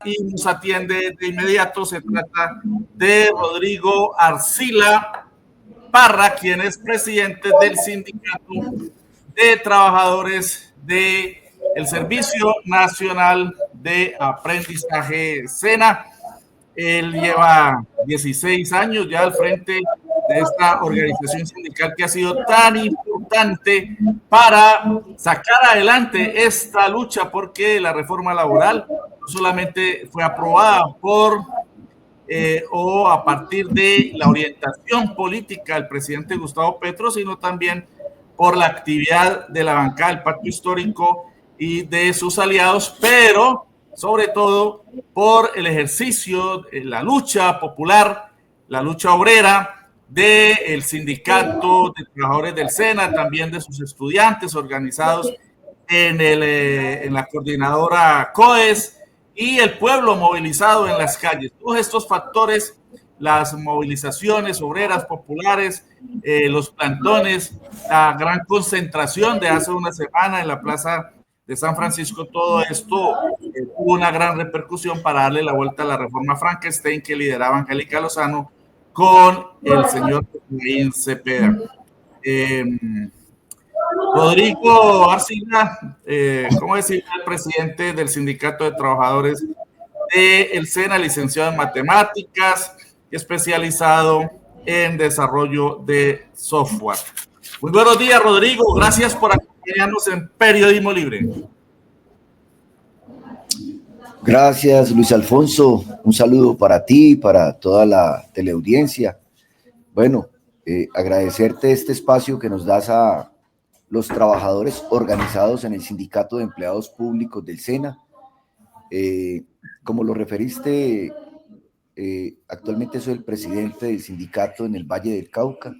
y nos atiende de inmediato. Se trata de Rodrigo Arcila Parra, quien es presidente del Sindicato de Trabajadores del Servicio Nacional de Aprendizaje SENA. Él lleva 16 años ya al frente de esta organización sindical que ha sido tan importante para sacar adelante esta lucha, porque la reforma laboral no solamente fue aprobada o a partir de la orientación política del presidente Gustavo Petro, sino también por la actividad de la bancada del Pacto Histórico y de sus aliados, pero sobre todo por el ejercicio, la lucha popular, la lucha obrera del sindicato de trabajadores del SENA, también de sus estudiantes organizados en la coordinadora COES y el pueblo movilizado en las calles. Todos estos factores, las movilizaciones obreras populares, los plantones, la gran concentración de hace una semana en la plaza de San Francisco, todo esto tuvo una gran repercusión para darle la vuelta a la reforma Frankenstein que lideraba Angélica Lozano con el señor Efraín Cepeda. Rodrigo Arcila, ¿cómo decir? El presidente del Sindicato de Trabajadores del SENA, licenciado en matemáticas, especializado en desarrollo de software. Muy buenos días, Rodrigo. Gracias por acompañarnos en Periodismo Libre. Gracias, Luis Alfonso. Un saludo para ti y para toda la teleaudiencia. Bueno, agradecerte este espacio que nos das a los trabajadores organizados en el Sindicato de Empleados Públicos del SENA. Como lo referiste, actualmente soy el presidente del sindicato en el Valle del Cauca.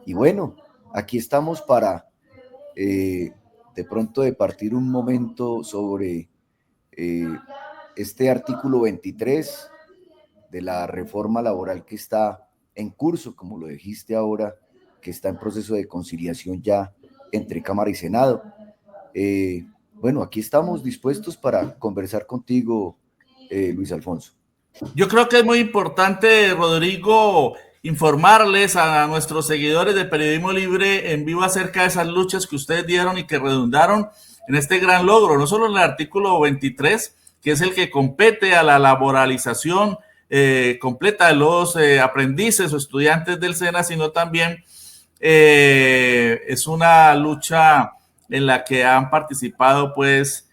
Y bueno, aquí estamos para de pronto departir un momento sobre este artículo 23 de la reforma laboral que está en curso, como lo dijiste ahora, que está en proceso de conciliación ya entre Cámara y Senado. Bueno, aquí estamos dispuestos para conversar contigo, Luis Alfonso. Yo creo que es muy importante, Rodrigo, informarles a nuestros seguidores de Periodismo Libre en vivo acerca de esas luchas que ustedes dieron y que redundaron en este gran logro, no solo en el artículo 23, que es el que compete a la laboralización completa de los aprendices o estudiantes del SENA, sino también es una lucha en la que han participado pues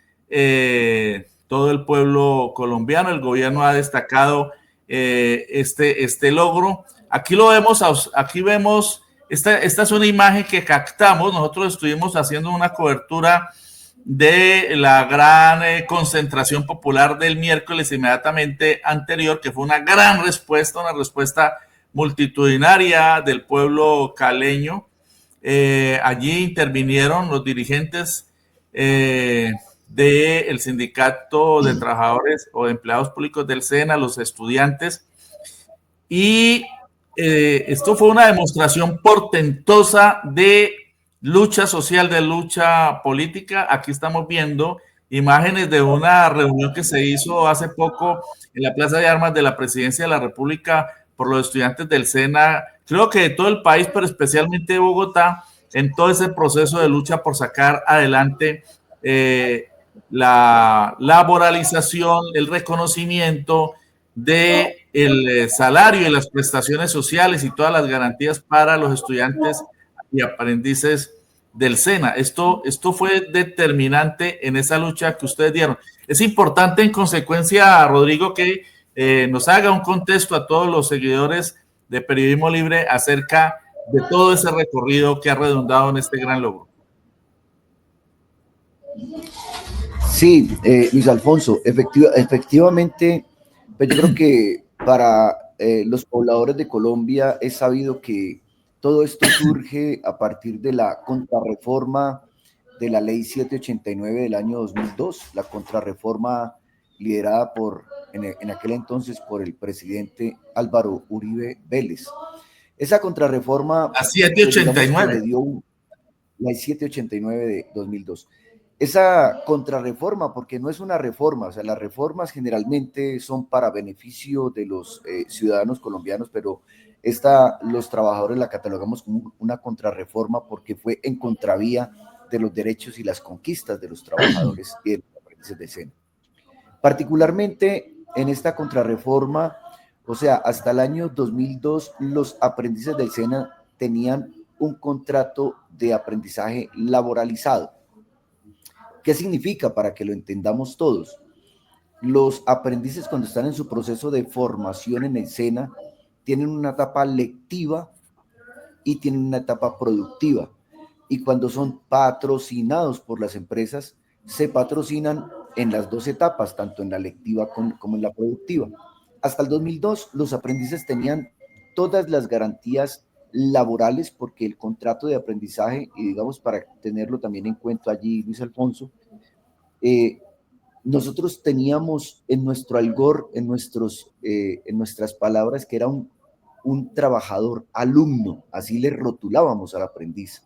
todo el pueblo colombiano. El gobierno ha destacado este logro. Aquí lo vemos, aquí vemos, esta es una imagen que captamos. Nosotros estuvimos haciendo una cobertura de la gran concentración popular del miércoles inmediatamente anterior, que fue una gran respuesta, una respuesta multitudinaria del pueblo caleño. Allí intervinieron los dirigentes del sindicato de trabajadores o de empleados públicos del SENA, los estudiantes, y esto fue una demostración portentosa de lucha social, de lucha política. Aquí estamos viendo imágenes de una reunión que se hizo hace poco en la Plaza de Armas de la Presidencia de la República por los estudiantes del SENA, creo que de todo el país, pero especialmente de Bogotá, en todo ese proceso de lucha por sacar adelante la laboralización, el reconocimiento del salario y las prestaciones sociales y todas las garantías para los estudiantes y aprendices del SENA. Esto fue determinante en esa lucha que ustedes dieron. Es importante, en consecuencia, Rodrigo, que nos haga un contexto a todos los seguidores de Periodismo Libre acerca de todo ese recorrido que ha redundado en este gran logro. Sí, Luis Alfonso, efectivamente, pues yo creo que para los pobladores de Colombia es sabido que todo esto surge a partir de la contrarreforma de la ley 789 del año 2002, la contrarreforma liderada en aquel entonces por el presidente Álvaro Uribe Vélez. Esa contrarreforma, la 789, le dio la 789 de 2002. esa contrarreforma, porque no es una reforma, o sea, las reformas generalmente son para beneficio de los ciudadanos colombianos, pero los trabajadores la catalogamos como una contrarreforma porque fue en contravía de los derechos y las conquistas de los trabajadores y de los aprendices de SENA. Particularmente en esta contrarreforma, o sea, hasta el año 2002, los aprendices del SENA tenían un contrato de aprendizaje laboralizado. ¿Qué significa? Para que lo entendamos todos. Los aprendices, cuando están en su proceso de formación en el SENA, tienen una etapa lectiva y tienen una etapa productiva. Y cuando son patrocinados por las empresas, se patrocinan en las dos etapas, tanto en la lectiva como en la productiva. Hasta el 2002, los aprendices tenían todas las garantías laborales, porque el contrato de aprendizaje, y digamos para tenerlo también en cuenta allí, Luis Alfonso, nosotros teníamos en nuestro algor, en nuestras palabras, que era un trabajador alumno, así le rotulábamos al aprendiz.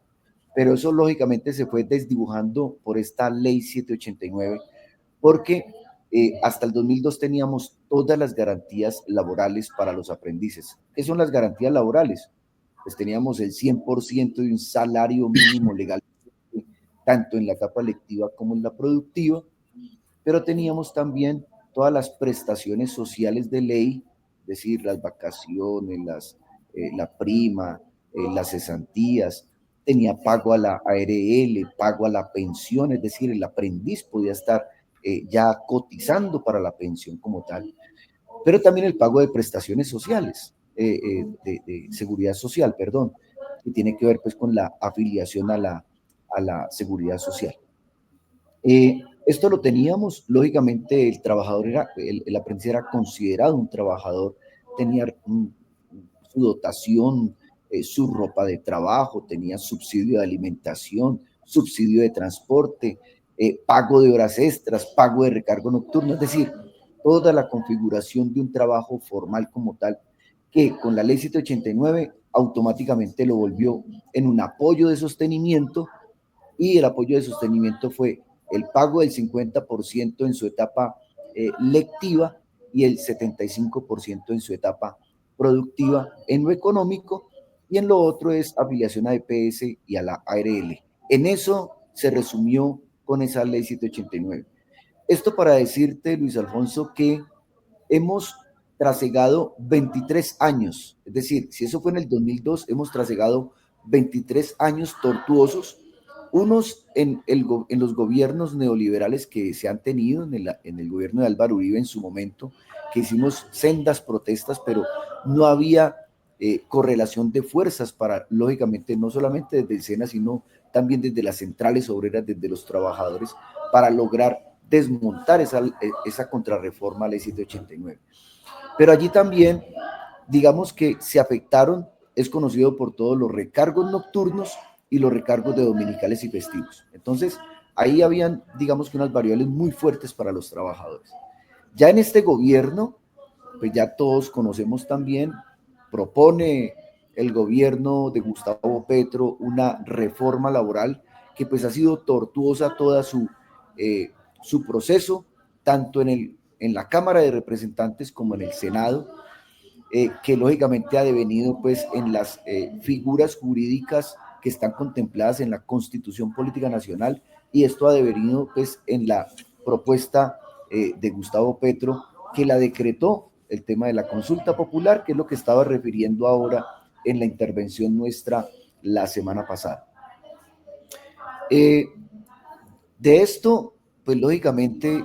Pero eso lógicamente se fue desdibujando por esta ley 789, porque hasta el 2002 teníamos todas las garantías laborales para los aprendices. ¿Qué son las garantías laborales? Pues teníamos el 100% de un salario mínimo legal, tanto en la etapa lectiva como en la productiva, pero teníamos también todas las prestaciones sociales de ley, es decir, las vacaciones, la prima, las cesantías, tenía pago a la ARL, pago a la pensión, es decir, el aprendiz podía estar ya cotizando para la pensión como tal, pero también el pago de prestaciones sociales, de seguridad social, perdón, que tiene que ver pues con la afiliación a la seguridad social. Esto lo teníamos, lógicamente el trabajador el aprendiz era considerado un trabajador, tenía su dotación, su ropa de trabajo, tenía subsidio de alimentación, subsidio de transporte, pago de horas extras, pago de recargo nocturno, es decir, toda la configuración de un trabajo formal como tal, que con la ley 789 automáticamente lo volvió en un apoyo de sostenimiento, y el apoyo de sostenimiento fue el pago del 50% en su etapa lectiva y el 75% en su etapa productiva en lo económico, y en lo otro es afiliación a EPS y a la ARL. En eso se resumió con esa ley 789. Esto para decirte, Luis Alfonso, que hemos trasegado 23 años, es decir, si eso fue en el 2002, hemos trasegado 23 años tortuosos, unos en los gobiernos neoliberales que se han tenido, en el gobierno de Álvaro Uribe en su momento, que hicimos sendas protestas, pero no había correlación de fuerzas para, lógicamente, no solamente desde el SENA, sino también desde las centrales obreras, desde los trabajadores, para lograr desmontar esa contrarreforma a la ley 789. Pero allí también, digamos que se afectaron, es conocido por todos, los recargos nocturnos y los recargos de dominicales y festivos. Entonces, ahí habían, digamos que unas variables muy fuertes para los trabajadores. Ya en este gobierno, pues ya todos conocemos también, propone el gobierno de Gustavo Petro una reforma laboral que pues ha sido tortuosa toda su proceso, tanto en la Cámara de Representantes como en el Senado, que lógicamente ha devenido pues en las figuras jurídicas que están contempladas en la Constitución Política Nacional, y esto ha devenido pues en la propuesta de Gustavo Petro, que la decretó el tema de la consulta popular, que es lo que estaba refiriendo ahora en la intervención nuestra la semana pasada. De esto, pues lógicamente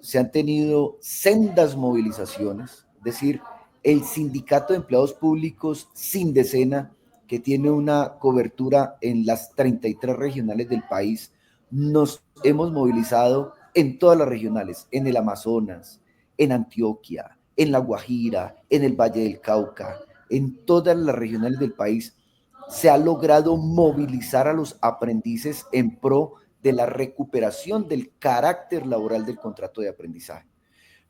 se han tenido sendas movilizaciones, es decir, el Sindicato de Empleados Públicos Sindecena, que tiene una cobertura en las 33 regionales del país, nos hemos movilizado en todas las regionales, en el Amazonas, en Antioquia, en La Guajira, en el Valle del Cauca, en todas las regionales del país. Se ha logrado movilizar a los aprendices en pro de la recuperación del carácter laboral del contrato de aprendizaje.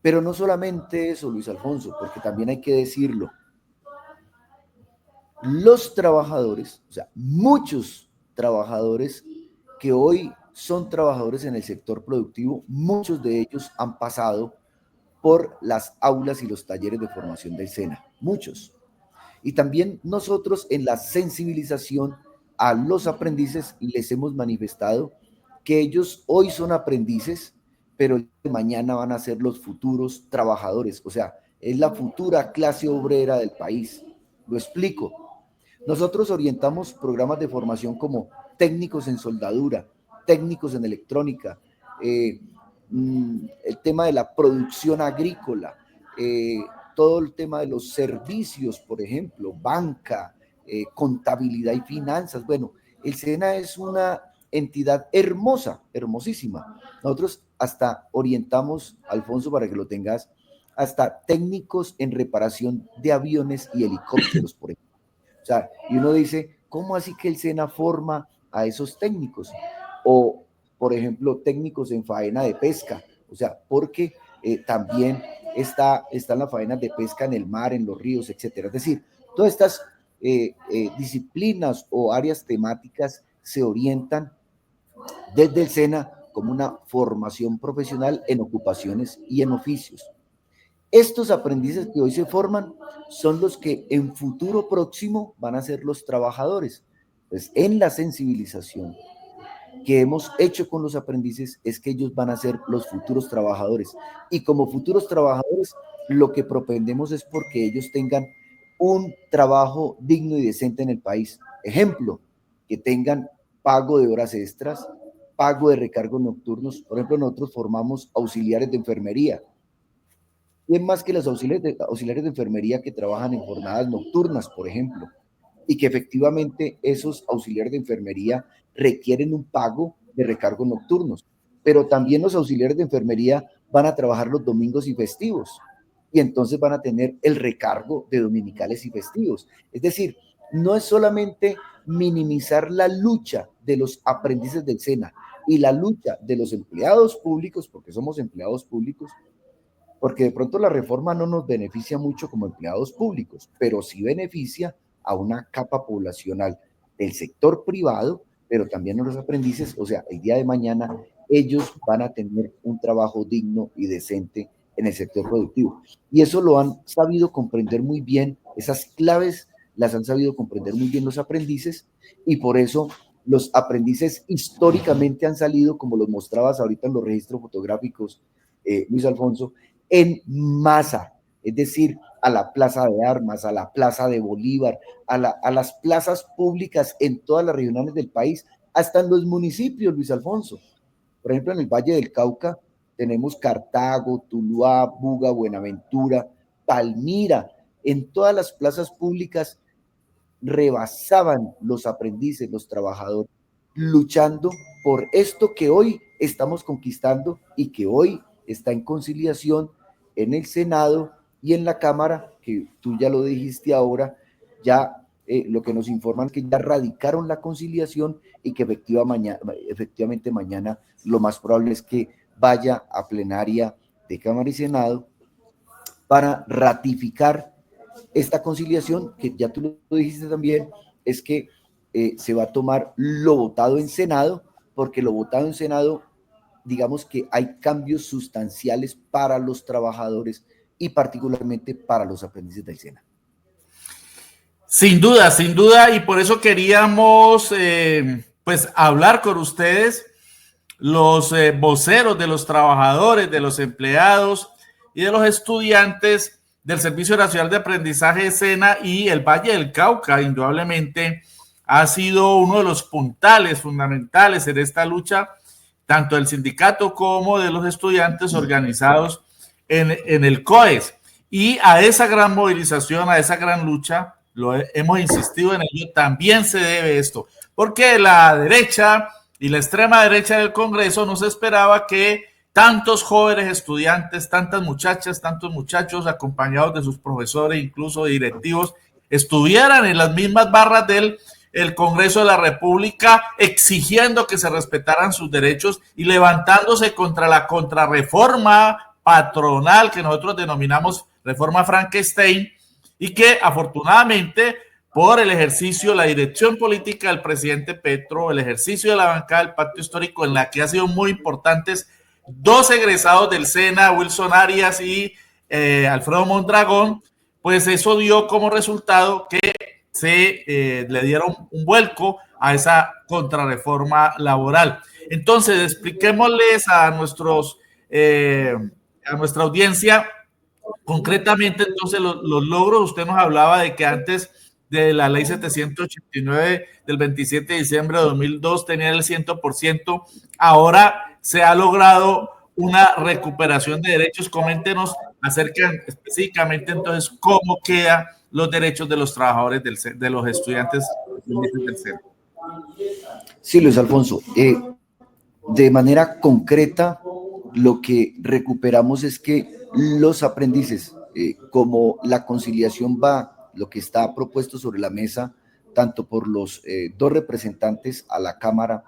Pero no solamente eso, Luis Alfonso, porque también hay que decirlo, los trabajadores, o sea, muchos trabajadores que hoy son trabajadores en el sector productivo, muchos de ellos han pasado por las aulas y los talleres de formación del SENA, muchos. Y también nosotros en la sensibilización a los aprendices les hemos manifestado que ellos hoy son aprendices, pero mañana van a ser los futuros trabajadores, o sea, es la futura clase obrera del país. Lo explico. Nosotros orientamos programas de formación como técnicos en soldadura, técnicos en electrónica, el tema de la producción agrícola, todo el tema de los servicios, por ejemplo, banca, contabilidad y finanzas. Bueno, el SENA es una entidad hermosa, hermosísima. Nosotros hasta orientamos, Alfonso, para que lo tengas, hasta técnicos en reparación de aviones y helicópteros, por ejemplo. O sea, y uno dice, ¿cómo así que el SENA forma a esos técnicos? O, por ejemplo, técnicos en faena de pesca. O sea, porque también están las faenas de pesca en el mar, en los ríos, etcétera. Es decir, todas estas disciplinas o áreas temáticas se orientan desde el SENA como una formación profesional en ocupaciones y en oficios. Estos aprendices que hoy se forman son los que en futuro próximo van a ser los trabajadores. Pues en la sensibilización que hemos hecho con los aprendices es que ellos van a ser los futuros trabajadores. Y como futuros trabajadores, lo que propendemos es porque ellos tengan un trabajo digno y decente en el país. Ejemplo, que tengan pago de horas extras, pago de recargos nocturnos. Por ejemplo, nosotros formamos auxiliares de enfermería. ¿Quién más que los auxiliares de enfermería que trabajan en jornadas nocturnas, por ejemplo? Y que efectivamente esos auxiliares de enfermería requieren un pago de recargos nocturnos, pero también los auxiliares de enfermería van a trabajar los domingos y festivos, y entonces van a tener el recargo de dominicales y festivos. Es decir, no es solamente minimizar la lucha de los aprendices del SENA y la lucha de los empleados públicos, porque somos empleados públicos, porque de pronto la reforma no nos beneficia mucho como empleados públicos, pero sí beneficia a una capa poblacional del sector privado, pero también a los aprendices. O sea, el día de mañana ellos van a tener un trabajo digno y decente en el sector productivo. Y eso lo han sabido comprender muy bien, esas claves las han sabido comprender muy bien los aprendices, y por eso los aprendices históricamente han salido, como los mostrabas ahorita en los registros fotográficos, Luis Alfonso, en masa, es decir, a la Plaza de Armas, a la Plaza de Bolívar, a las plazas públicas en todas las regiones del país, hasta en los municipios, Luis Alfonso. Por ejemplo, en el Valle del Cauca tenemos Cartago, Tuluá, Buga, Buenaventura, Palmira. En todas las plazas públicas rebasaban los aprendices, los trabajadores, luchando por esto que hoy estamos conquistando y que hoy está en conciliación en el Senado y en la Cámara, que tú ya lo dijiste ahora, ya lo que nos informan es que ya radicaron la conciliación y que efectivamente mañana lo más probable es que vaya a plenaria de Cámara y Senado para ratificar esta conciliación, que ya tú lo dijiste también, es que se va a tomar lo votado en Senado, porque lo votado en Senado, digamos que hay cambios sustanciales para los trabajadores y particularmente para los aprendices del SENA. Sin duda, y por eso queríamos pues hablar con ustedes, los voceros de los trabajadores, de los empleados y de los estudiantes del Servicio Nacional de Aprendizaje de SENA, y el Valle del Cauca indudablemente ha sido uno de los puntales fundamentales en esta lucha, tanto del sindicato como de los estudiantes organizados en el COES. Y a esa gran movilización, a esa gran lucha, hemos insistido en ello, también se debe esto, porque la derecha y la extrema derecha del Congreso no se esperaba que tantos jóvenes estudiantes, tantas muchachas, tantos muchachos acompañados de sus profesores, incluso directivos, estuvieran en las mismas barras del Congreso de la República exigiendo que se respetaran sus derechos y levantándose contra la contrarreforma patronal que nosotros denominamos reforma Frankenstein, y que afortunadamente por el ejercicio, la dirección política del presidente Petro, el ejercicio de la bancada del Pacto Histórico, en la que han sido muy importantes dos egresados del SENA, Wilson Arias y Alfredo Mondragón, pues eso dio como resultado que le dieron un vuelco a esa contrarreforma laboral. Entonces, expliquémosles a nuestra audiencia concretamente entonces los logros. Usted nos hablaba de que antes de la ley 789 del 27 de diciembre de 2002 tenía el 100%, ahora se ha logrado una recuperación de derechos. Coméntenos acerca específicamente entonces cómo quedan los derechos de los trabajadores de los estudiantes del centro. Sí, Luis Alfonso, de manera concreta lo que recuperamos es que los aprendices, como la conciliación va, lo que está propuesto sobre la mesa, tanto por los dos representantes a la Cámara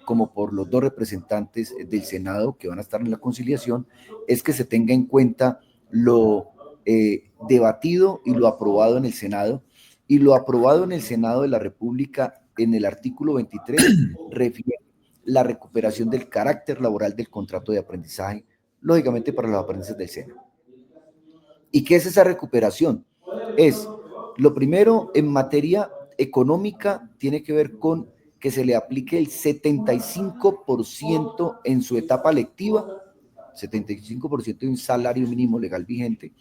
como por los dos representantes del Senado que van a estar en la conciliación, es que se tenga en cuenta lo debatido y lo aprobado en el Senado. Y lo aprobado en el Senado de la República en el artículo 23 refiere la recuperación del carácter laboral del contrato de aprendizaje, lógicamente para los aprendices del SENA. ¿Y qué es esa recuperación? Es, lo primero, en materia económica, tiene que ver con que se le aplique el 75% en su etapa lectiva, 75% de un salario mínimo legal vigente,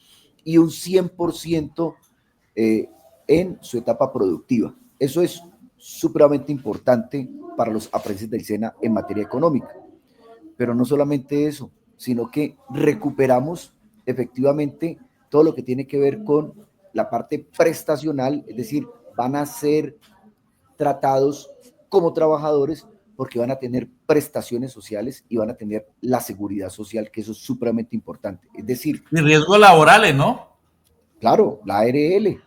y un 100% en su etapa productiva. Eso es supremamente importante para los aprendices del SENA en materia económica. Pero no solamente eso, sino que recuperamos efectivamente todo lo que tiene que ver con la parte prestacional, es decir, van a ser tratados como trabajadores porque van a tener prestaciones sociales y van a tener la seguridad social, que eso es supremamente importante. Es decir, y riesgos laborales, ¿no? Claro, la ARL,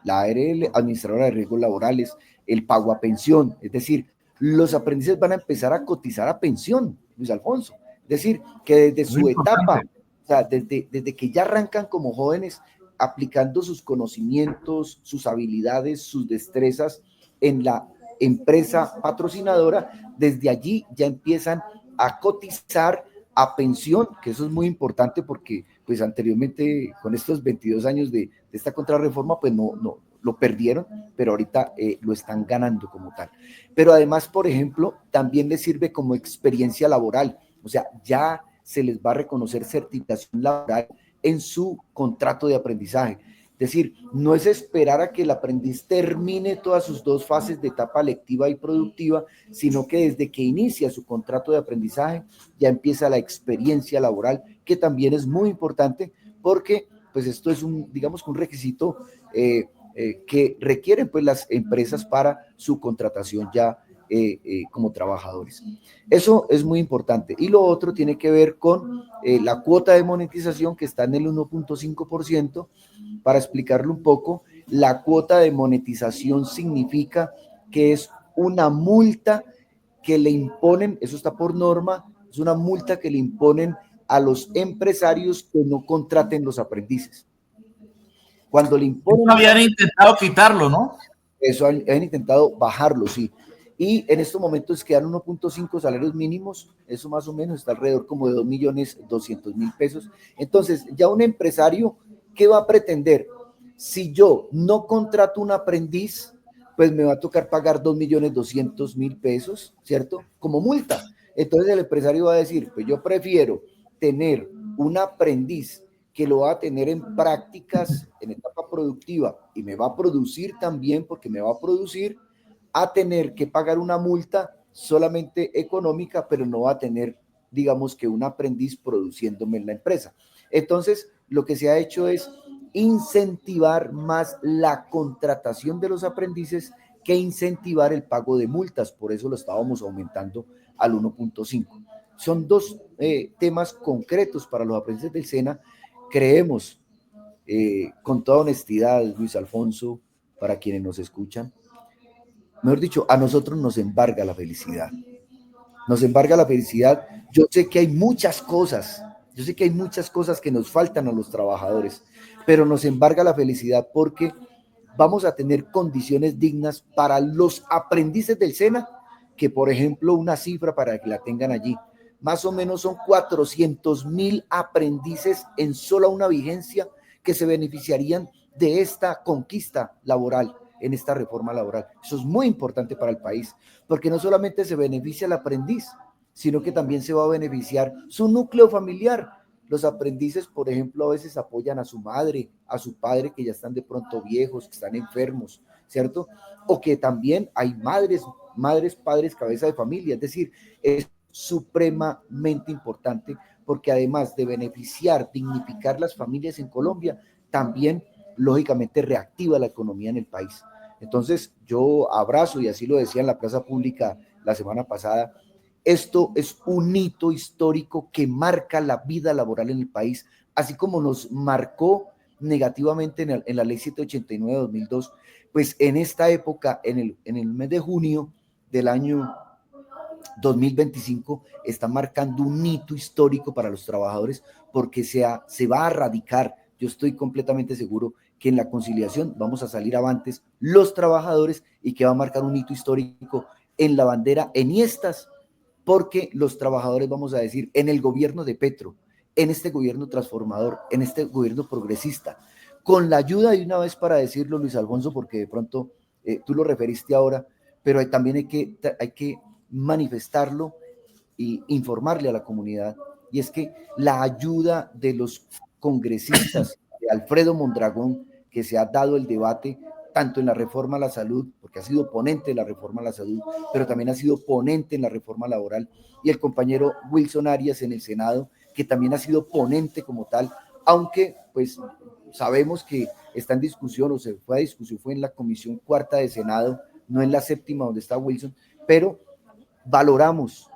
Administradora de Riesgos Laborales, el pago a pensión, es decir, los aprendices van a empezar a cotizar a pensión, Luis Alfonso. Es decir, que desde su etapa, o sea, desde que ya arrancan como jóvenes, aplicando sus conocimientos, sus habilidades, sus destrezas en la empresa patrocinadora, desde allí ya empiezan a cotizar a pensión, que eso es muy importante porque pues anteriormente con estos 22 años de esta contrarreforma pues no lo perdieron, pero ahorita lo están ganando como tal. Pero además, por ejemplo, también les sirve como experiencia laboral, o sea, ya se les va a reconocer certificación laboral en su contrato de aprendizaje. Es decir, no es esperar a que el aprendiz termine todas sus dos fases de etapa lectiva y productiva, sino que desde que inicia su contrato de aprendizaje ya empieza la experiencia laboral, que también es muy importante porque pues esto es digamos un requisito que requieren pues las empresas para su contratación ya como trabajadores. Eso es muy importante. Y lo otro tiene que ver con la cuota de monetización que está en el 1.5%. Para explicarlo un poco, la cuota de monetización significa que es una multa que le imponen, eso está por norma, es una multa que le imponen a los empresarios que no contraten los aprendices. Cuando le imponen... Habían intentado quitarlo, ¿no? Eso han intentado bajarlo, sí. Y en estos momentos quedan 1.5 salarios mínimos, eso más o menos está alrededor como de 2.200.000 pesos. Entonces, ya un empresario, ¿qué va a pretender? Si yo no contrato un aprendiz, pues me va a tocar pagar 2.200.000 pesos, ¿cierto? Como multa. Entonces el empresario va a decir, pues yo prefiero tener un aprendiz que lo va a tener en prácticas, en etapa productiva, y me va a producir también, porque me va a producir, a tener que pagar una multa solamente económica, pero no va a tener, digamos que un aprendiz produciéndome en la empresa. Entonces, lo que se ha hecho es incentivar más la contratación de los aprendices que incentivar el pago de multas. Por eso lo estábamos aumentando al 1.5. Son dos temas concretos para los aprendices del SENA. Creemos, con toda honestidad, Luis Alfonso, para quienes nos escuchan, mejor dicho, a nosotros nos embarga la felicidad. Nos embarga la felicidad. Yo sé que hay muchas cosas que nos faltan a los trabajadores, pero nos embarga la felicidad porque vamos a tener condiciones dignas para los aprendices del SENA, que por ejemplo, una cifra para que la tengan allí, más o menos son 400.000 aprendices en sola una vigencia que se beneficiarían de esta conquista laboral, en esta reforma laboral. Eso es muy importante para el país, porque no solamente se beneficia el aprendiz, sino que también se va a beneficiar su núcleo familiar. Los aprendices, por ejemplo, a veces apoyan a su madre, a su padre, que ya están de pronto viejos, que están enfermos, ¿cierto? O que también hay madres, padres, cabeza de familia. Es decir, es supremamente importante porque además de beneficiar, dignificar las familias en Colombia, también, lógicamente, reactiva la economía en el país. Entonces, yo abrazo, y así lo decía en la plaza pública la semana pasada, esto es un hito histórico que marca la vida laboral en el país, así como nos marcó negativamente en la ley 789 de 2002, pues en esta época, en el mes de junio del año 2025, está marcando un hito histórico para los trabajadores porque se va a erradicar. Yo estoy completamente seguro que en la conciliación vamos a salir avantes los trabajadores y que va a marcar un hito histórico en la bandera Eniestas, porque los trabajadores, vamos a decir, en el gobierno de Petro, en este gobierno transformador, en este gobierno progresista, con la ayuda, de una vez para decirlo, Luis Alfonso, porque de pronto tú lo referiste ahora, pero también hay que manifestarlo e informarle a la comunidad, y es que la ayuda de los congresistas, de Alfredo Mondragón, que se ha dado el debate tanto en la reforma a la salud, porque ha sido ponente de la reforma a la salud, pero también ha sido ponente en la reforma laboral, y el compañero Wilson Arias en el Senado, que también ha sido ponente como tal, aunque pues sabemos que está en discusión, o se fue a discusión, fue en la comisión cuarta de Senado, no en la séptima donde está Wilson, pero valoramos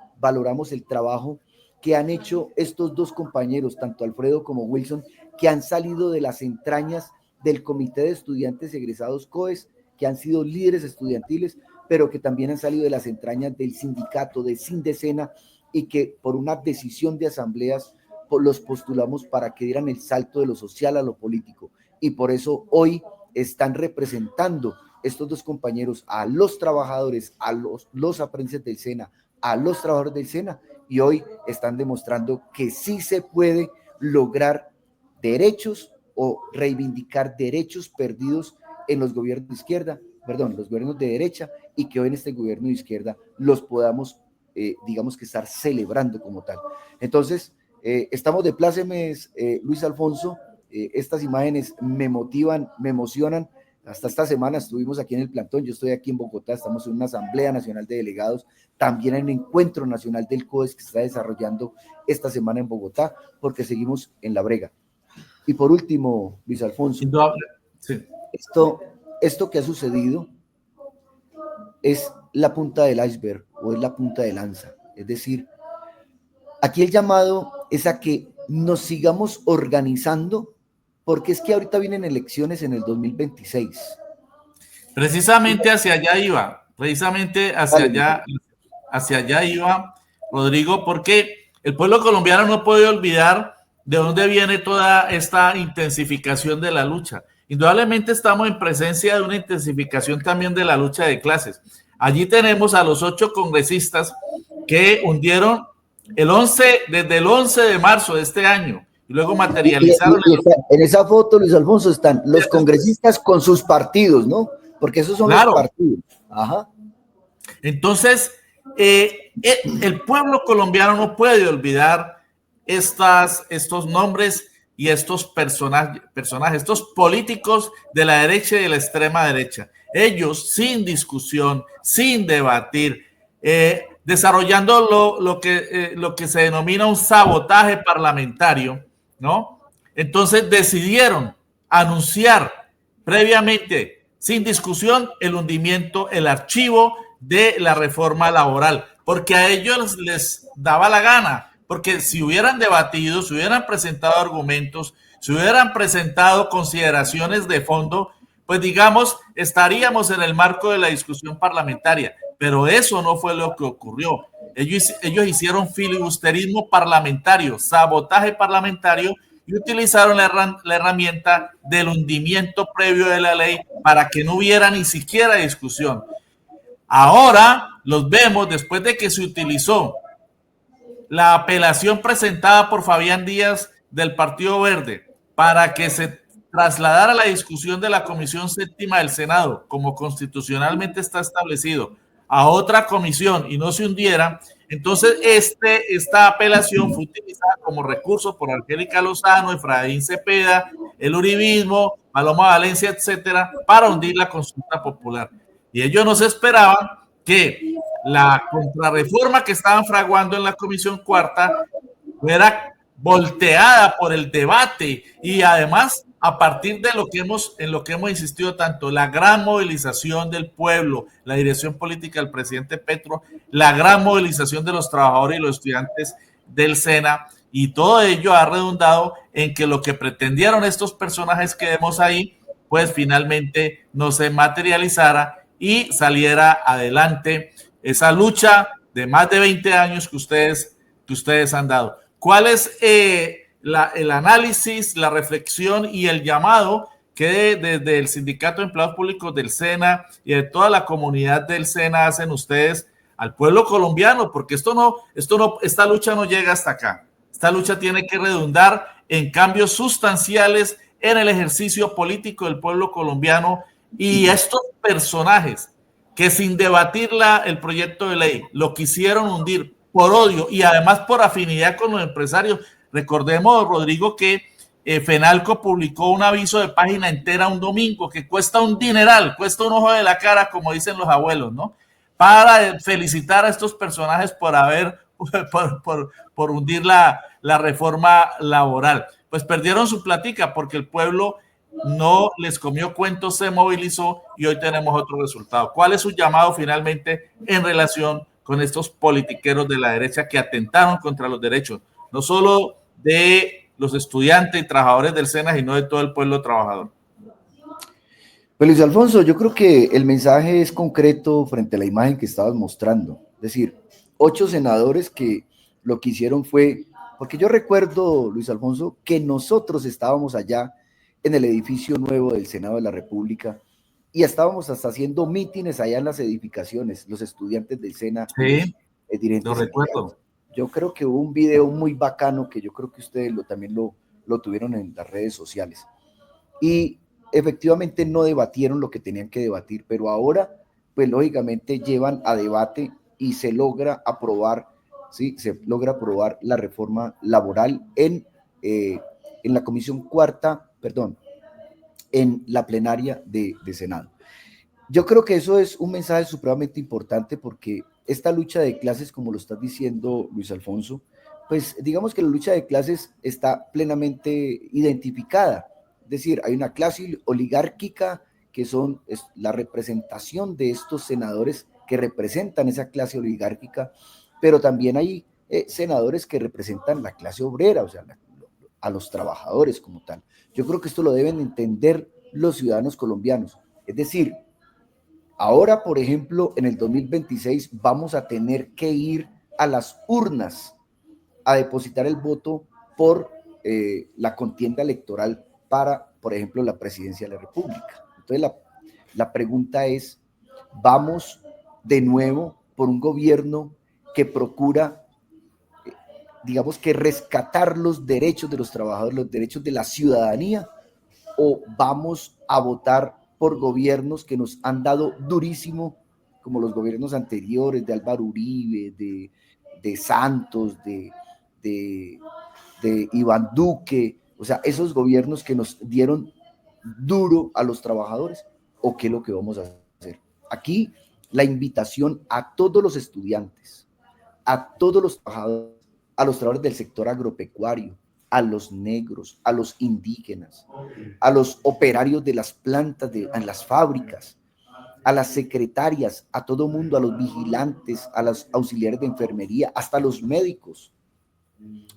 el trabajo que han hecho estos dos compañeros, tanto Alfredo como Wilson, que han salido de las entrañas del Comité de Estudiantes Egresados COES, que han sido líderes estudiantiles, pero que también han salido de las entrañas del sindicato, de Sindecena, y que por una decisión de asambleas los postulamos para que dieran el salto de lo social a lo político. Y por eso hoy están representando estos dos compañeros a los trabajadores, a los aprendices del SENA, a los trabajadores del SENA, y hoy están demostrando que sí se puede lograr derechos o reivindicar derechos perdidos en los gobiernos de izquierda, los gobiernos de derecha, y que hoy en este gobierno de izquierda los podamos, digamos que estar celebrando como tal. Entonces, estamos de plácemes, Luis Alfonso, estas imágenes me motivan, me emocionan. Hasta esta semana estuvimos aquí en el plantón, yo estoy aquí en Bogotá, estamos en una Asamblea Nacional de Delegados, también en el Encuentro Nacional del COES que se está desarrollando esta semana en Bogotá, porque seguimos en la brega. Y por último, Luis Alfonso, sí. esto que ha sucedido es la punta del iceberg o es la punta de lanza. Es decir, aquí el llamado es a que nos sigamos organizando, porque es que ahorita vienen elecciones en el 2026. Precisamente hacia allá iba, hacia allá iba, Rodrigo, porque el pueblo colombiano no puede olvidar de dónde viene toda esta intensificación de la lucha. Indudablemente estamos en presencia de una intensificación también de la lucha de clases. Allí tenemos a los 8 congresistas que hundieron desde el 11 de marzo de este año, y luego materializaron. En esa foto, Luis Alfonso, están los congresistas con sus partidos, ¿no? Porque esos son los partidos. Ajá. Entonces, el pueblo colombiano no puede olvidar estos nombres y estos personajes, estos políticos de la derecha y de la extrema derecha. Ellos, sin discusión, sin debatir, desarrollando lo que se denomina un sabotaje parlamentario, ¿no? Entonces decidieron anunciar previamente, sin discusión, el hundimiento, el archivo de la reforma laboral, porque a ellos les daba la gana, porque si hubieran debatido, si hubieran presentado argumentos, si hubieran presentado consideraciones de fondo, pues digamos, estaríamos en el marco de la discusión parlamentaria, pero eso no fue lo que ocurrió. Ellos hicieron filibusterismo parlamentario, sabotaje parlamentario, y utilizaron la herramienta del hundimiento previo de la ley para que no hubiera ni siquiera discusión. Ahora los vemos después de que se utilizó la apelación presentada por Fabián Díaz del Partido Verde para que se trasladara la discusión de la Comisión Séptima del Senado, como constitucionalmente está establecido, a otra comisión y no se hundiera. Entonces esta apelación fue utilizada como recurso por Angélica Lozano, Efraín Cepeda, el uribismo, Paloma Valencia, etcétera, para hundir la consulta popular. Y ellos no se esperaban que la contrarreforma que estaban fraguando en la Comisión Cuarta fuera volteada por el debate y además a partir de en lo que hemos insistido tanto, la gran movilización del pueblo, la dirección política del presidente Petro, la gran movilización de los trabajadores y los estudiantes del SENA, y todo ello ha redundado en que lo que pretendieron estos personajes que vemos ahí, pues finalmente no se materializara y saliera adelante esa lucha de más de 20 años que ustedes han dado. ¿Cuál es el análisis, la reflexión y el llamado que desde el Sindicato de Empleados Públicos del SENA y de toda la comunidad del SENA hacen ustedes al pueblo colombiano? Porque esta lucha no llega hasta acá. Esta lucha tiene que redundar en cambios sustanciales en el ejercicio político del pueblo colombiano, y estos personajes que sin debatir el proyecto de ley lo quisieron hundir por odio y además por afinidad con los empresarios. Recordemos, Rodrigo, que Fenalco publicó un aviso de página entera un domingo que cuesta un dineral, cuesta un ojo de la cara, como dicen los abuelos, ¿no? Para felicitar a estos personajes por haber, por hundir la reforma laboral. Pues perdieron su plática porque el pueblo no les comió cuentos, se movilizó y hoy tenemos otro resultado. ¿Cuál es su llamado finalmente en relación con estos politiqueros de la derecha que atentaron contra los derechos, no solo de los estudiantes y trabajadores del SENA, sino de todo el pueblo trabajador? Pues Luis Alfonso, yo creo que el mensaje es concreto frente a la imagen que estabas mostrando. Es decir, 8 senadores que lo que hicieron fue, porque yo recuerdo, Luis Alfonso, que nosotros estábamos allá en el edificio nuevo del Senado de la República y estábamos hasta haciendo mítines allá en las edificaciones, los estudiantes del SENA. Sí, lo recuerdo. Yo creo que hubo un video muy bacano que yo creo que ustedes también lo tuvieron en las redes sociales. Y efectivamente no debatieron lo que tenían que debatir, pero ahora, pues lógicamente llevan a debate y se logra aprobar, ¿sí? Se logra aprobar la reforma laboral en la Comisión Cuarta, en la plenaria de Senado. Yo creo que eso es un mensaje supremamente importante porque esta lucha de clases, como lo estás diciendo, Luis Alfonso, pues digamos que la lucha de clases está plenamente identificada. Es decir, hay una clase oligárquica que es la representación de estos senadores que representan esa clase oligárquica, pero también hay senadores que representan la clase obrera, o sea, a los trabajadores como tal. Yo creo que esto lo deben entender los ciudadanos colombianos. Es decir, ahora, por ejemplo, en el 2026 vamos a tener que ir a las urnas a depositar el voto por la contienda electoral para, por ejemplo, la presidencia de la República. Entonces, la pregunta es, ¿vamos de nuevo por un gobierno que procura, digamos que rescatar los derechos de los trabajadores, los derechos de la ciudadanía, o vamos a votar por gobiernos que nos han dado durísimo, como los gobiernos anteriores de Álvaro Uribe, de Santos, de Iván Duque, o sea, esos gobiernos que nos dieron duro a los trabajadores? ¿O qué es lo que vamos a hacer? Aquí la invitación a todos los estudiantes, a todos los trabajadores, a los trabajadores del sector agropecuario, a los negros, a los indígenas, a los operarios de las plantas, en las fábricas, a las secretarias, a todo mundo, a los vigilantes, a los auxiliares de enfermería, hasta los médicos,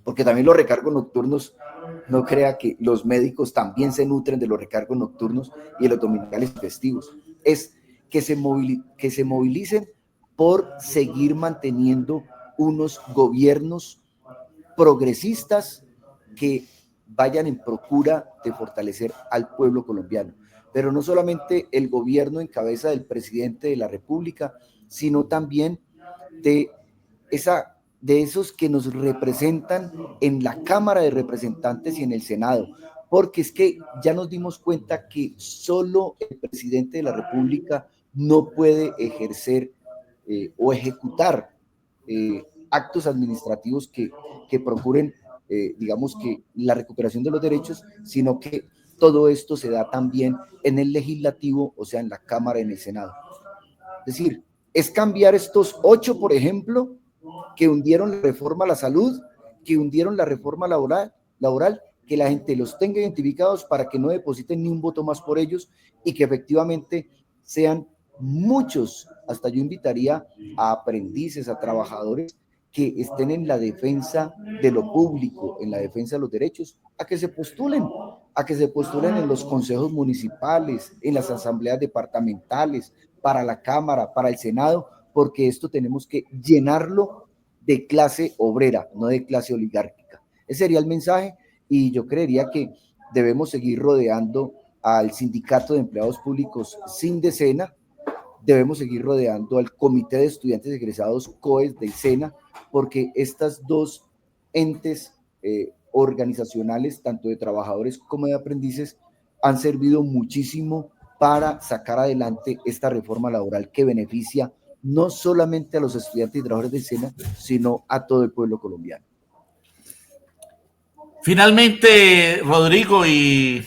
porque también los recargos nocturnos, no crea que los médicos también se nutren de los recargos nocturnos y de los dominicales festivos. Es que se movilicen por seguir manteniendo unos gobiernos progresistas que vayan en procura de fortalecer al pueblo colombiano. Pero no solamente el gobierno en cabeza del presidente de la República, sino también de esos que nos representan en la Cámara de Representantes y en el Senado, porque es que ya nos dimos cuenta que solo el presidente de la República no puede ejercer o ejecutar actos administrativos que procuren, digamos que la recuperación de los derechos, sino que todo esto se da también en el legislativo, o sea, en la Cámara y en el Senado. Es decir, es cambiar estos 8, por ejemplo, que hundieron la reforma a la salud, que hundieron la reforma laboral, que la gente los tenga identificados para que no depositen ni un voto más por ellos y que efectivamente sean muchos. Hasta yo invitaría a aprendices, a trabajadores que estén en la defensa de lo público, en la defensa de los derechos, a que se postulen en los consejos municipales, en las asambleas departamentales, para la Cámara, para el Senado, porque esto tenemos que llenarlo de clase obrera, no de clase oligárquica. Ese sería el mensaje, y yo creería que debemos seguir rodeando al Sindicato de Empleados Públicos SINDESENA, debemos seguir rodeando al Comité de Estudiantes Egresados COES del SENA, porque estas dos entes organizacionales, tanto de trabajadores como de aprendices, han servido muchísimo para sacar adelante esta reforma laboral que beneficia no solamente a los estudiantes y trabajadores del SENA, sino a todo el pueblo colombiano. Finalmente, Rodrigo, y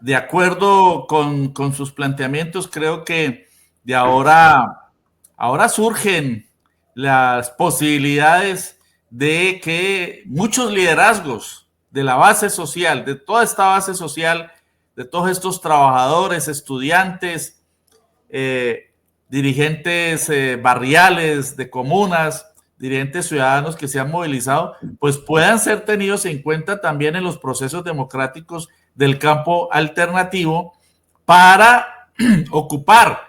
de acuerdo con sus planteamientos, creo que de ahora surgen las posibilidades de que muchos liderazgos de la base social, de toda esta base social, de todos estos trabajadores, estudiantes, dirigentes barriales de comunas, dirigentes ciudadanos que se han movilizado, pues puedan ser tenidos en cuenta también en los procesos democráticos del campo alternativo para ocupar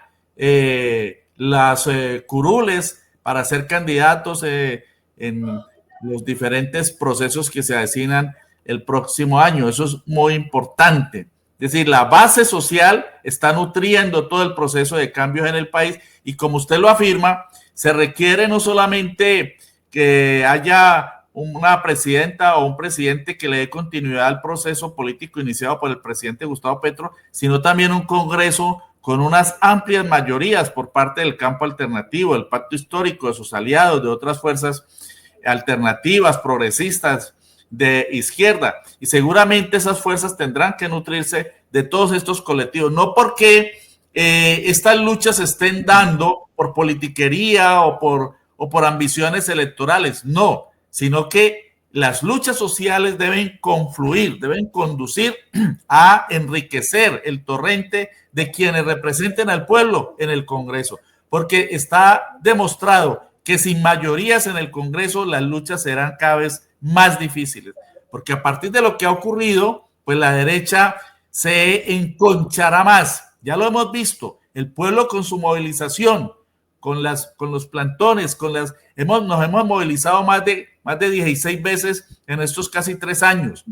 las curules, para ser candidatos en los diferentes procesos que se avecinan el próximo año. Eso es muy importante. Es decir, la base social está nutriendo todo el proceso de cambios en el país, y como usted lo afirma, se requiere no solamente que haya una presidenta o un presidente que le dé continuidad al proceso político iniciado por el presidente Gustavo Petro, sino también un Congreso con unas amplias mayorías por parte del campo alternativo, del pacto histórico, de sus aliados, de otras fuerzas alternativas, progresistas, de izquierda, y seguramente esas fuerzas tendrán que nutrirse de todos estos colectivos, no porque estas luchas se estén dando por politiquería o por ambiciones electorales, no, sino que las luchas sociales deben confluir, deben conducir a enriquecer el torrente de quienes representen al pueblo en el Congreso, porque está demostrado que sin mayorías en el Congreso las luchas serán cada vez más difíciles, porque a partir de lo que ha ocurrido, pues la derecha se enconchará más. Ya lo hemos visto, el pueblo con su movilización, con los plantones, nos hemos movilizado más de 16 veces en estos casi 3 años,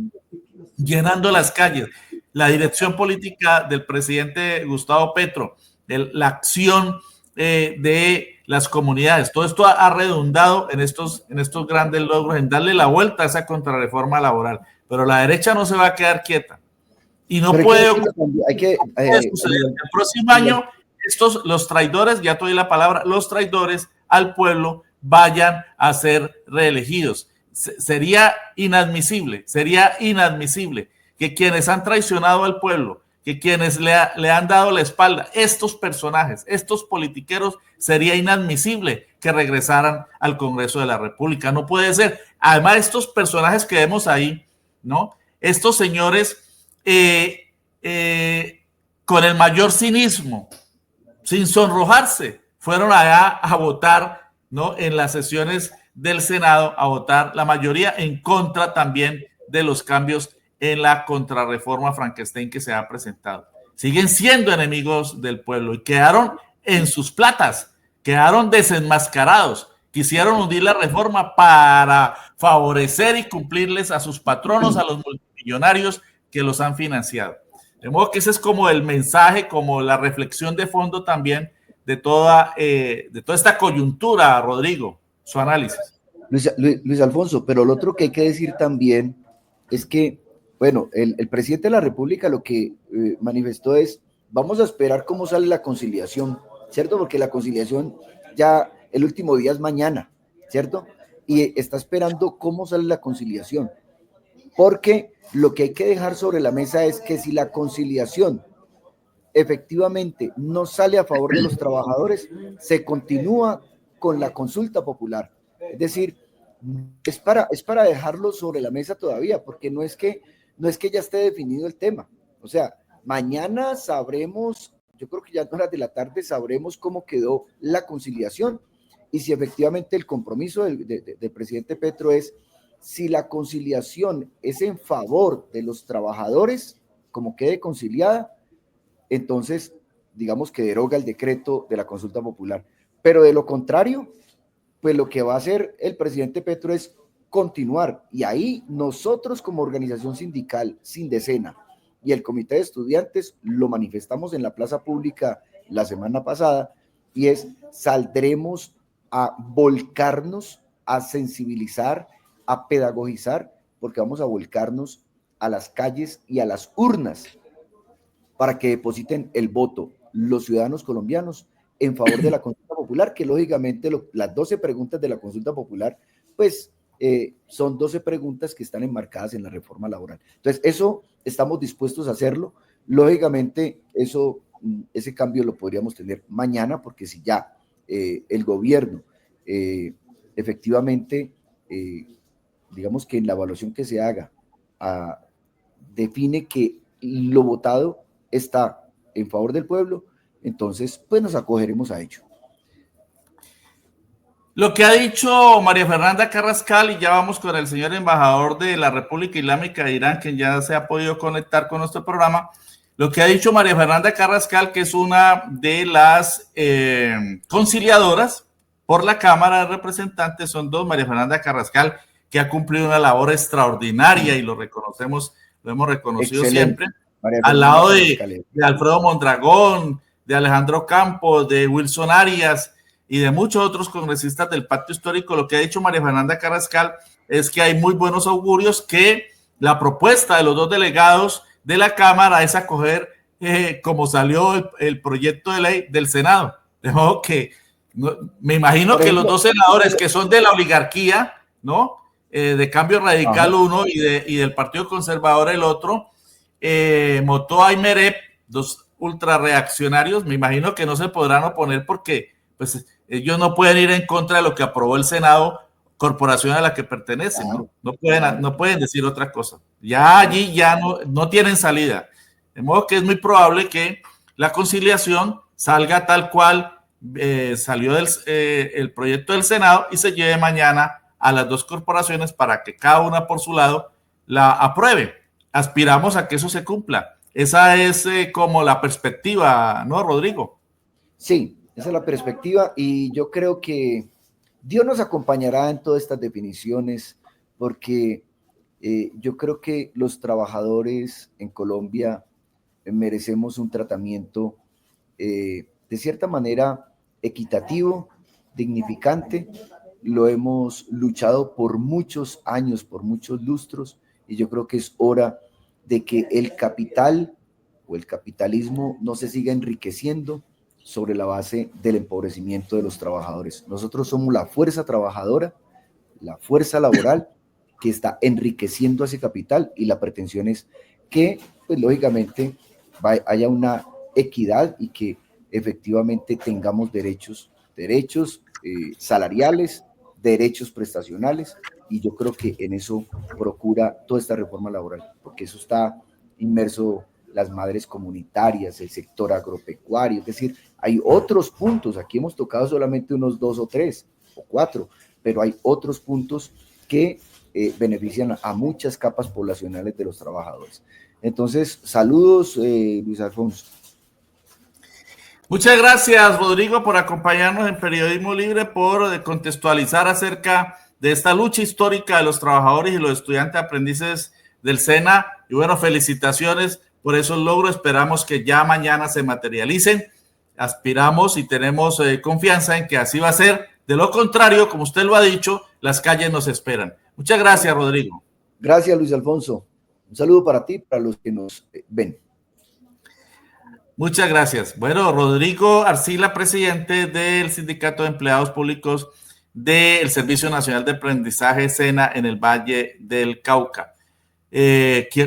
llenando las calles. La dirección política del presidente Gustavo Petro, la acción de las comunidades, todo esto ha redundado en estos grandes logros, en darle la vuelta a esa contrarreforma laboral, pero la derecha no se va a quedar quieta y no puede suceder. El próximo año los traidores, ya te doy la palabra, los traidores al pueblo vayan a ser reelegidos. Sería inadmisible que quienes han traicionado al pueblo, que quienes le han dado la espalda, estos personajes, estos politiqueros, sería inadmisible que regresaran al Congreso de la República. No puede ser. Además, estos personajes que vemos ahí, ¿no? Estos señores con el mayor cinismo, sin sonrojarse, fueron allá a votar, ¿no? En las sesiones del Senado, a votar la mayoría en contra también de los cambios en la contrarreforma Frankenstein que se ha presentado. Siguen siendo enemigos del pueblo y quedaron en sus platas, quedaron desenmascarados. Quisieron hundir la reforma para favorecer y cumplirles a sus patronos, a los multimillonarios millonarios que los han financiado. De modo que ese es como el mensaje, como la reflexión de fondo también de toda esta coyuntura, Rodrigo, su análisis. Luis Alfonso, pero lo otro que hay que decir también es que, bueno, el presidente de la República lo que manifestó es, vamos a esperar cómo sale la conciliación, ¿cierto? Porque la conciliación ya el último día es mañana, ¿cierto? Y está esperando cómo sale la conciliación, porque lo que hay que dejar sobre la mesa es que si la conciliación efectivamente no sale a favor de los trabajadores, se continúa con la consulta popular. Es decir, es para dejarlo sobre la mesa todavía, porque no es que ya esté definido el tema. O sea, mañana sabremos, yo creo que ya en horas de la tarde sabremos cómo quedó la conciliación y si efectivamente el compromiso del presidente Petro es, si la conciliación es en favor de los trabajadores, como quede conciliada, entonces digamos que deroga el decreto de la consulta popular. Pero de lo contrario, pues lo que va a hacer el presidente Petro es continuar, y ahí nosotros como organización sindical Sin Decena y el comité de estudiantes lo manifestamos en la plaza pública la semana pasada, y es saldremos a volcarnos, a sensibilizar, a pedagogizar, porque vamos a volcarnos a las calles y a las urnas para que depositen el voto los ciudadanos colombianos en favor de la consulta popular, que lógicamente las 12 preguntas de la consulta popular, pues son 12 preguntas que están enmarcadas en la reforma laboral. Entonces, eso estamos dispuestos a hacerlo. Lógicamente, ese cambio lo podríamos tener mañana, porque si ya el gobierno efectivamente, digamos que en la evaluación que se haga, define que lo votado está en favor del pueblo, entonces pues nos acogeremos a ello. Lo que ha dicho María Fernanda Carrascal, y ya vamos con el señor embajador de la República Islámica de Irán, quien ya se ha podido conectar con nuestro programa, lo que ha dicho María Fernanda Carrascal, que es una de las conciliadoras por la Cámara de Representantes, son dos, María Fernanda Carrascal, que ha cumplido una labor extraordinaria y lo reconocemos, lo hemos reconocido excelente siempre, al lado de Alfredo Mondragón, de Alejandro Campos, de Wilson Arias y de muchos otros congresistas del Pacto Histórico. Lo que ha dicho María Fernanda Carrascal es que hay muy buenos augurios, que la propuesta de los dos delegados de la Cámara es acoger como salió el proyecto de ley del Senado. De modo que me imagino que los dos senadores que son de la oligarquía, ¿no? De Cambio Radical uno y del Partido Conservador el otro, Motoa y Merep, dos ultrarreaccionarios, me imagino que no se podrán oponer porque pues ellos no pueden ir en contra de lo que aprobó el Senado, corporación a la que pertenecen, ¿no? No pueden decir otra cosa. Ya allí ya no tienen salida. De modo que es muy probable que la conciliación salga tal cual salió el proyecto del Senado y se lleve mañana a las dos corporaciones para que cada una por su lado la apruebe. Aspiramos a que eso se cumpla. Esa es como la perspectiva, ¿no, Rodrigo? Sí, esa es la perspectiva, y yo creo que Dios nos acompañará en todas estas definiciones, porque yo creo que los trabajadores en Colombia merecemos un tratamiento de cierta manera equitativo, dignificante. Lo hemos luchado por muchos años, por muchos lustros, y yo creo que es hora de que el capital o el capitalismo no se siga enriqueciendo sobre la base del empobrecimiento de los trabajadores. Nosotros somos la fuerza trabajadora, la fuerza laboral que está enriqueciendo a ese capital, y la pretensión es que, pues lógicamente, haya una equidad y que efectivamente tengamos derechos salariales, derechos prestacionales, y yo creo que en eso procura toda esta reforma laboral, porque eso está inmerso las madres comunitarias, el sector agropecuario, es decir, hay otros puntos, aquí hemos tocado solamente unos 2 o 3 o 4, pero hay otros puntos que benefician a muchas capas poblacionales de los trabajadores. Entonces, saludos, Luis Alfonso. Muchas gracias, Rodrigo, por acompañarnos en Periodismo Libre, por contextualizar acerca de esta lucha histórica de los trabajadores y los estudiantes aprendices del SENA. Y bueno, felicitaciones por esos logros. Esperamos que ya mañana se materialicen. Aspiramos y tenemos confianza en que así va a ser. De lo contrario, como usted lo ha dicho, las calles nos esperan. Muchas gracias, Rodrigo. Gracias, Luis Alfonso. Un saludo para ti, para los que nos ven. Muchas gracias. Bueno, Rodrigo Arcila, presidente del Sindicato de Empleados Públicos del Servicio Nacional de Aprendizaje SENA en el Valle del Cauca,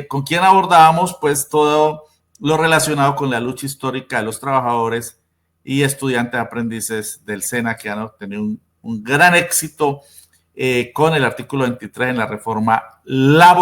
con quien abordábamos pues todo lo relacionado con la lucha histórica de los trabajadores y estudiantes aprendices del SENA que han obtenido un gran éxito con el artículo 23 en la reforma laboral.